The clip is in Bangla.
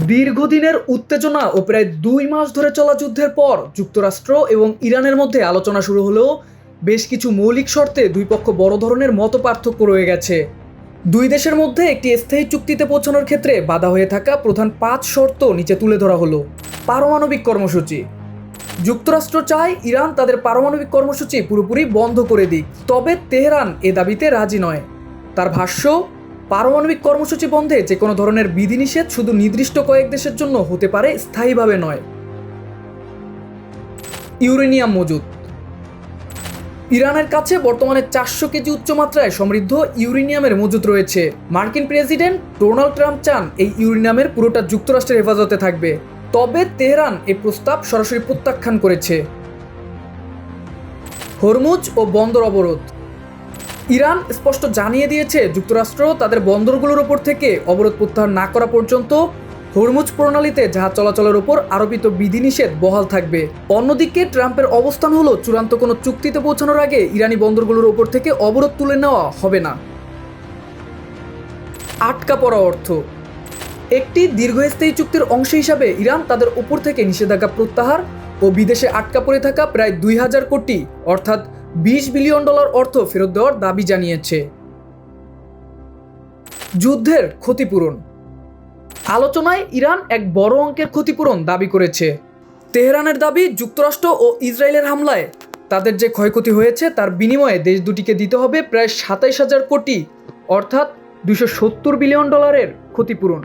দীর্ঘদিনের উত্তেজনা ও প্রায় 2 মাস ধরে চলা যুদ্ধের পর যুক্তরাষ্ট্র এবং ইরানের মধ্যে আলোচনা শুরু হলেও বেশ কিছু মৌলিক শর্তে দুই পক্ষ বড় ধরনের মতপার্থক্য রয়ে গেছে। দুই দেশের মধ্যে একটি স্থায়ী চুক্তিতে পৌঁছানোর ক্ষেত্রে বাধা হয়ে থাকা প্রধান 5 শর্ত নিচে তুলে ধরা হলো। পারমাণবিক কর্মসূচি। যুক্তরাষ্ট্র চায় ইরান তাদের পারমাণবিক কর্মসূচি পুরোপুরি বন্ধ করে দিক, তবে তেহরান এ দাবিতে রাজি নয়। তার ভাষ্য, পারমাণবিক কর্মসূচি বন্ধে যে কোনো ধরনের বিধিনিষেধ শুধু নির্দিষ্ট কয়েক দেশের জন্য হতে পারে, স্থায়ীভাবে নয়। ইউরেনিয়াম মজুত। ইরানের কাছে বর্তমানে 400 কেজি উচ্চমাত্রায় সমৃদ্ধ ইউরেনিয়ামের মজুত রয়েছে। মার্কিন প্রেসিডেন্ট ডোনাল্ড ট্রাম্প চান এই ইউরেনিয়ামের পুরোটা যুক্তরাষ্ট্রের হেফাজতে থাকবে, তবে তেহরান এই প্রস্তাব সরাসরি প্রত্যাখ্যান করেছে। হরমুজ ও বন্দর অবরোধ। ইরান স্পষ্ট জানিয়ে দিয়েছে যুক্তরাষ্ট্র তাদের বন্দরগুলোর ওপর থেকে অবরোধ প্রত্যাহার না করা পর্যন্ত হরমুজ প্রণালীতে জাহাজ চলাচলের ওপর আরোপিত বিধিনিষেধ বহাল থাকবে। অন্যদিকে ট্রাম্পের অবস্থান হলো চূড়ান্ত কোনো চুক্তিতে পৌঁছানোর আগে ইরানি বন্দরগুলোর ওপর থেকে অবরোধ তুলে নেওয়া হবে না। আটকা পড়া অর্থ। একটি দীর্ঘস্থায়ী চুক্তির অংশ হিসাবে ইরান তাদের ওপর থেকে নিষেধাজ্ঞা প্রত্যাহার ও বিদেশে আটকা পড়ে থাকা প্রায় 2000 কোটি অর্থাৎ $20 বিলিয়ন অর্থ ফেরত দেওয়ার দাবি জানিয়েছে। যুদ্ধের ক্ষতিপূরণ। আলোচনায় ইরান এক বড় অঙ্কের ক্ষতিপূরণ দাবি করেছে। তেহরানের দাবি, যুক্তরাষ্ট্র ও ইসরায়েলের হামলায় তাদের যে ক্ষয়ক্ষতি হয়েছে তার বিনিময়ে দেশ দুটিকে দিতে হবে প্রায় 27,000 কোটি অর্থাৎ $270 বিলিয়ন ক্ষতিপূরণ।